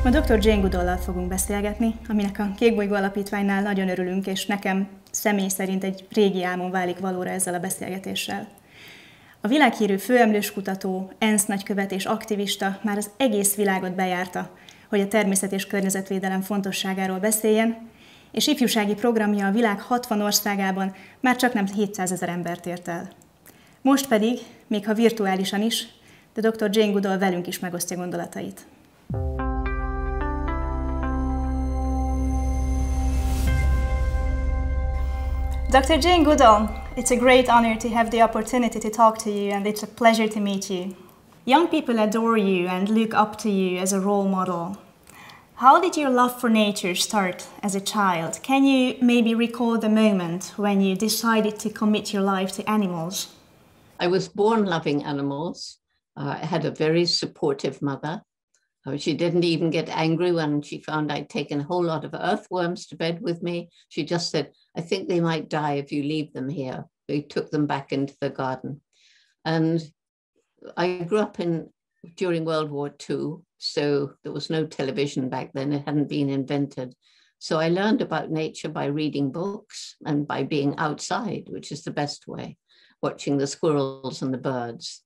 Ma dr. Jane Goodallal fogunk beszélgetni, aminek a Kékbolygó Alapítványnál nagyon örülünk, és nekem személy szerint egy régi álmom válik valóra ezzel a beszélgetéssel. A világhírű főemlős kutató, ENSZ nagykövet és aktivista már az egész világot bejárta, hogy a természet- és környezetvédelem fontosságáról beszéljen, és ifjúsági programja a világ 60 országában már csak nem 700 000 embert ért el. Most pedig, még ha virtuálisan is, de dr. Jane Goodall velünk is megosztja gondolatait. Dr. Jane Goodall, it's a great honor to have the opportunity to talk to you, and it's a pleasure to meet you. Young people adore you and look up to you as a role model. How did your love for nature start as a child? Can you maybe recall the moment when you decided to commit your life to animals? I was born loving animals. I had a very supportive mother. She didn't even get angry when she found I'd taken a whole lot of earthworms to bed with me. She just said, I think they might die if you leave them here. We took them back into the garden. And I grew up during World War II, so there was no television back then. It hadn't been invented. So I learned about nature by reading books and by being outside, which is the best way, watching the squirrels and the birds.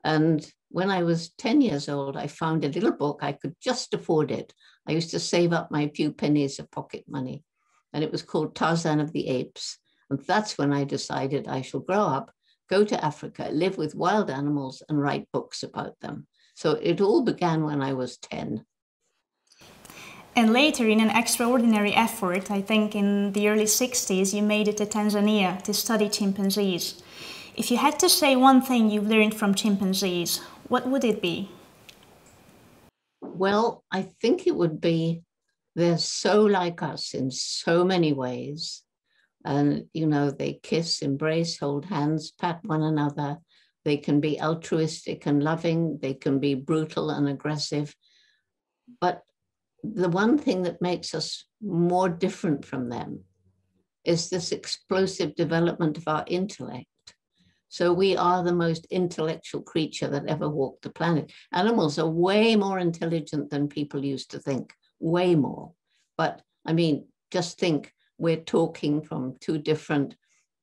And when I was 10 years old, I found a little book. I could just afford it. I used to save up my few pennies of pocket money. And it was called Tarzan of the Apes. And that's when I decided I shall grow up, go to Africa, live with wild animals, and write books about them. So it all began when I was 10. And later, in an extraordinary effort, I think in the early 60s, you made it to Tanzania to study chimpanzees. If you had to say one thing you've learned from chimpanzees, what would it be? Well, I think it would be they're so like us in so many ways. And, you know, they kiss, embrace, hold hands, pat one another. They can be altruistic and loving. They can be brutal and aggressive. But the one thing that makes us more different from them is this explosive development of our intellect. So we are the most intellectual creature that ever walked the planet. Animals are way more intelligent than people used to think, way more. But I mean, just think, we're talking from two different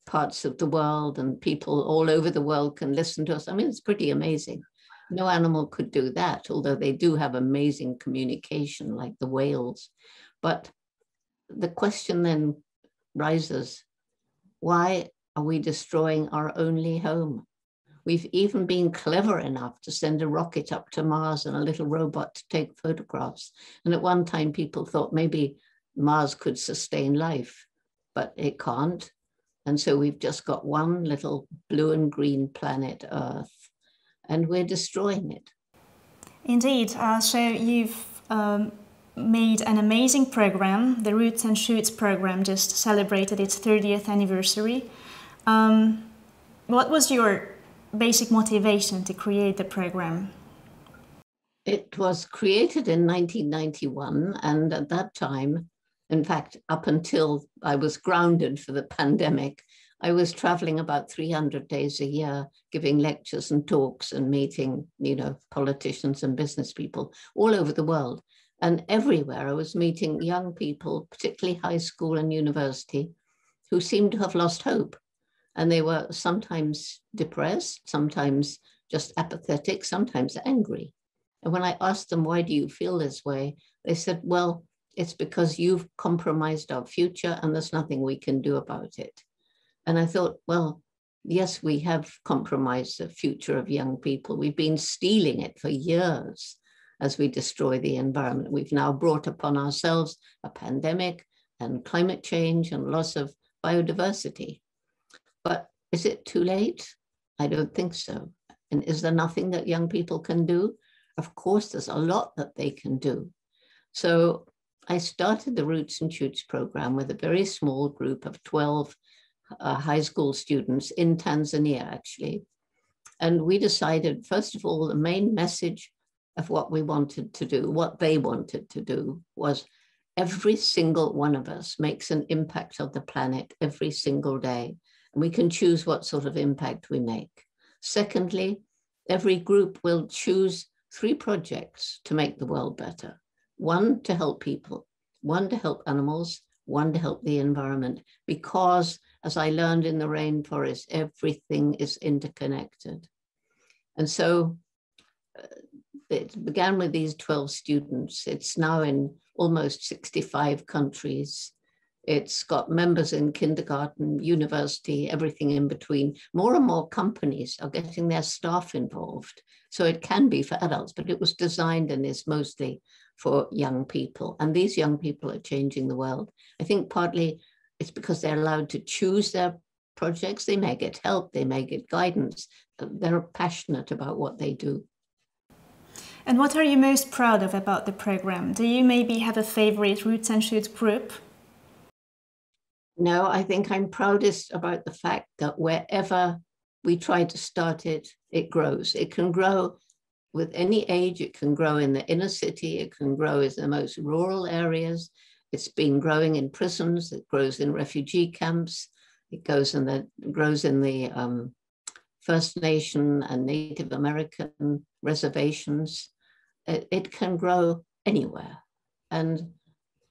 parts of the world and people all over the world can listen to us. I mean, it's pretty amazing. No animal could do that, although they do have amazing communication like the whales. But the question then rises, why are we destroying our only home? We've even been clever enough to send a rocket up to Mars and a little robot to take photographs. And at one time, people thought maybe Mars could sustain life, but it can't. And so we've just got one little blue and green planet, Earth, and we're destroying it. Indeed. So you've made an amazing program. The Roots and Shoots program just celebrated its 30th anniversary. What was your basic motivation to create the program? It was created in 1991, and at that time, in fact, up until I was grounded for the pandemic, I was traveling about 300 days a year, giving lectures and talks and meeting, you know, politicians and business people all over the world. And everywhere I was meeting young people, particularly high school and university, who seemed to have lost hope. And they were sometimes depressed, sometimes just apathetic, sometimes angry. And when I asked them, why do you feel this way? They said, well, it's because you've compromised our future and there's nothing we can do about it. And I thought, well, yes, we have compromised the future of young people. We've been stealing it for years as we destroy the environment. We've now brought upon ourselves a pandemic and climate change and loss of biodiversity. But is it too late? I don't think so. And is there nothing that young people can do? Of course, there's a lot that they can do. So I started the Roots and Shoots program with a very small group of 12 high school students in Tanzania, actually. And we decided, first of all, the main message of what we wanted to do, what they wanted to do, was every single one of us makes an impact on the planet every single day. And we can choose what sort of impact we make. Secondly, every group will choose 3 projects to make the world better. one to help people, one to help animals, one to help the environment, because as I learned in the rainforest, everything is interconnected. And so it began with these 12 students. It's now in almost 65 countries. It's got members in kindergarten, university, everything in between. More and more companies are getting their staff involved. So it can be for adults, but it was designed and is mostly for young people. And these young people are changing the world. I think partly it's because they're allowed to choose their projects. They may get help, they may get guidance. They're passionate about what they do. And what are you most proud of about the program? Do you maybe have a favorite Roots and Shoots group? No, I think I'm proudest about the fact that wherever we try to start it, it grows. It can grow with any age. It can grow in the inner city. It can grow in the most rural areas. It's been growing in prisons. It grows in refugee camps. It grows in the First Nation and Native American reservations. It can grow anywhere. And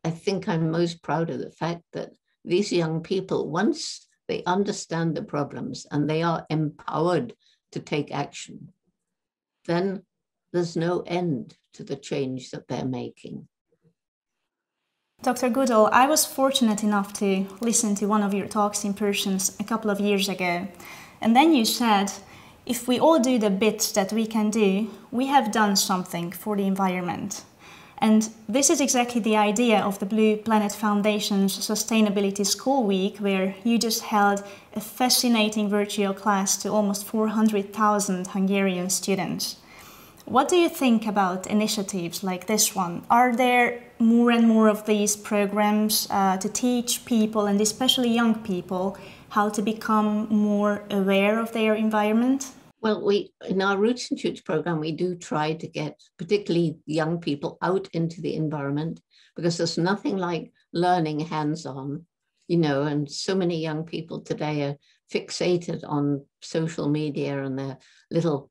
I think I'm most proud of the fact that these young people, once they understand the problems and they are empowered to take action, then there's no end to the change that they're making. Dr. Goodall, I was fortunate enough to listen to one of your talks in person a couple of years ago. And then you said, if we all do the bits that we can do, we have done something for the environment. And this is exactly the idea of the Blue Planet Foundation's Sustainability School Week, where you just held a fascinating virtual class to almost 400,000 Hungarian students. What do you think about initiatives like this one? Are there more and more of these programs to teach people, and especially young people, how to become more aware of their environment? Well, in our Roots and Shoots program, we do try to get particularly young people out into the environment, because there's nothing like learning hands-on, and so many young people today are fixated on social media and their little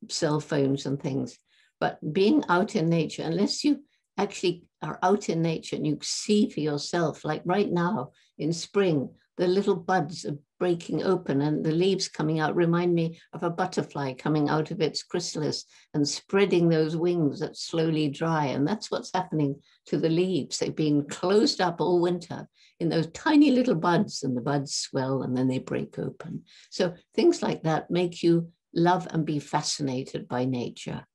cell phones and things. But being out in nature, unless you actually are out in nature and you see for yourself, like right now in spring, the little buds are breaking open and the leaves coming out remind me of a butterfly coming out of its chrysalis and spreading those wings that slowly dry. And that's what's happening to the leaves. They've been closed up all winter in those tiny little buds, and the buds swell and then they break open. So things like that make you love and be fascinated by nature.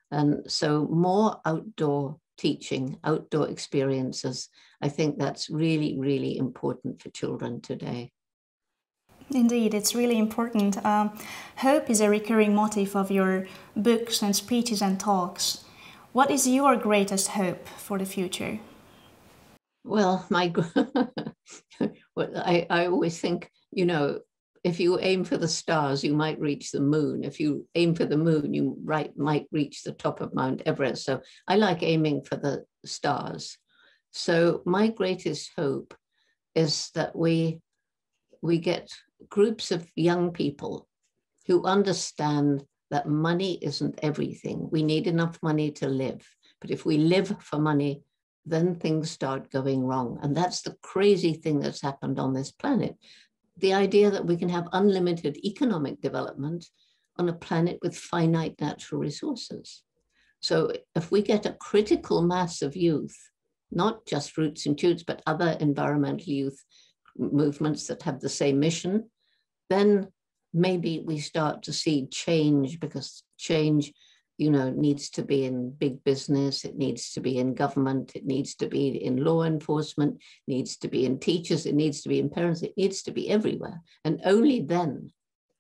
And so more outdoor teaching, outdoor experiences, I think that's really, really important for children today. Indeed, it's really important. Hope is a recurring motif of your books and speeches and talks. What is your greatest hope for the future? Well, I always think, if you aim for the stars, you might reach the moon. If you aim for the moon, you might reach the top of Mount Everest. So I like aiming for the stars. So my greatest hope is that we get groups of young people who understand that money isn't everything. We need enough money to live. But if we live for money, then things start going wrong. And that's the crazy thing that's happened on this planet. The idea that we can have unlimited economic development on a planet with finite natural resources. So if we get a critical mass of youth, not just Roots and Shoots, but other environmental youth movements that have the same mission, then maybe we start to see change, because change, needs to be in big business, it needs to be in government, it needs to be in law enforcement, it needs to be in teachers, it needs to be in parents, it needs to be everywhere. And only then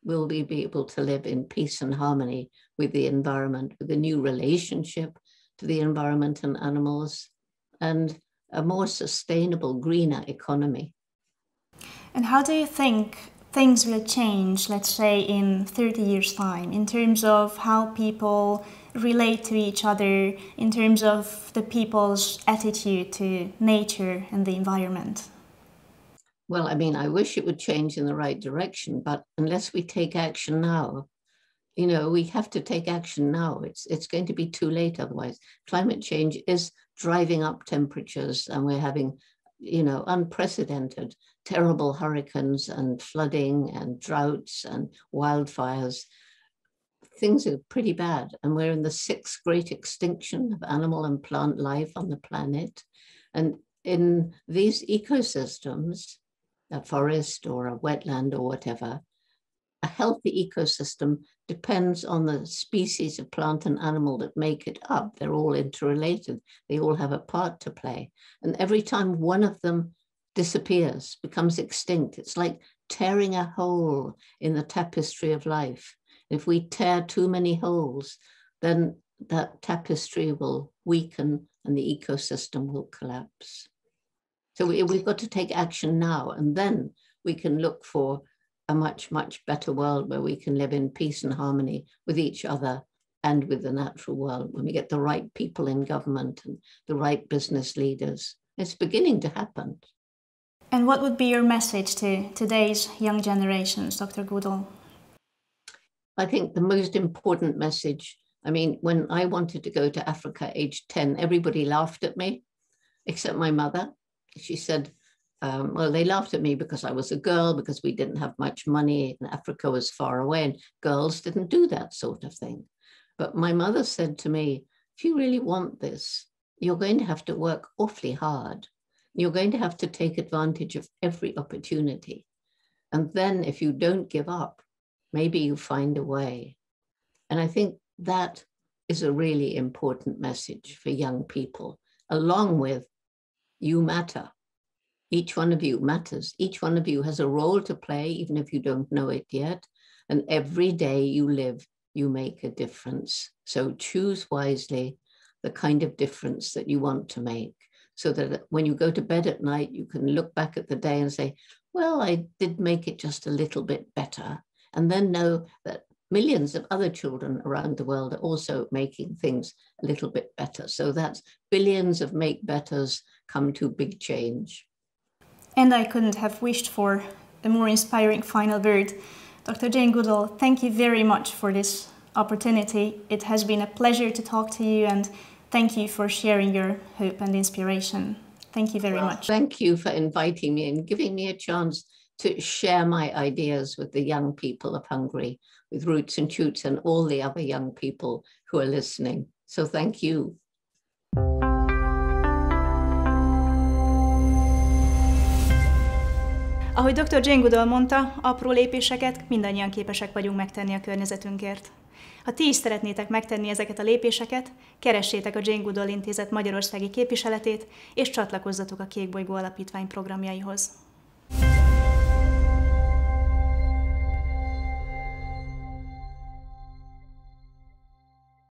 will we be able to live in peace and harmony with the environment, with a new relationship to the environment and animals, and a more sustainable, greener economy. And how do you think things will change, let's say, in 30 years' time, in terms of how people relate to each other, in terms of the people's attitude to nature and the environment? Well, I wish it would change in the right direction, but unless we take action now, you know, we have to take action now. It's going to be too late otherwise. Climate change is driving up temperatures, and we're having, you know, unprecedented, terrible hurricanes and flooding and droughts and wildfires. Things are pretty bad, and we're in the 6th great extinction of animal and plant life on the planet. And in these ecosystems, a forest or a wetland or whatever, a healthy ecosystem depends on the species of plant and animal that make it up. They're all interrelated. They all have a part to play. And every time one of them disappears, becomes extinct, it's like tearing a hole in the tapestry of life. If we tear too many holes, then that tapestry will weaken and the ecosystem will collapse. So we've got to take action now, and then we can look for a much, much better world where we can live in peace and harmony with each other and with the natural world, when we get the right people in government and the right business leaders. It's beginning to happen. And what would be your message to today's young generations, Dr. Goodall? I think the most important message, I mean, when I wanted to go to Africa aged 10, everybody laughed at me, except my mother. She said, well, they laughed at me because I was a girl, because we didn't have much money and Africa was far away and girls didn't do that sort of thing. But my mother said to me, if you really want this, you're going to have to work awfully hard. You're going to have to take advantage of every opportunity. And then if you don't give up, maybe you find a way. And I think that is a really important message for young people, along with you matter. Each one of you matters. Each one of you has a role to play, even if you don't know it yet. And every day you live, you make a difference. So choose wisely the kind of difference that you want to make, so that when you go to bed at night, you can look back at the day and say, well, I did make it just a little bit better. And then know that millions of other children around the world are also making things a little bit better. So that's billions of make betters come to big change. And I couldn't have wished for a more inspiring final word. Dr. Jane Goodall, thank you very much for this opportunity. It has been a pleasure to talk to you, and thank you for sharing your hope and inspiration. Thank you very much. Thank you for inviting me and giving me a chance to share my ideas with the young people of Hungary, with Roots and Shoots and all the other young people who are listening. So thank you. Ahogy Dr. Jane Goodall mondta, apró lépéseket mindannyian képesek vagyunk megtenni a környezetünkért. Ha ti is szeretnétek megtenni ezeket a lépéseket, keressétek a Jane Goodall Intézet magyarországi képviseletét, és csatlakozzatok a Kékbolygó Alapítvány programjaihoz.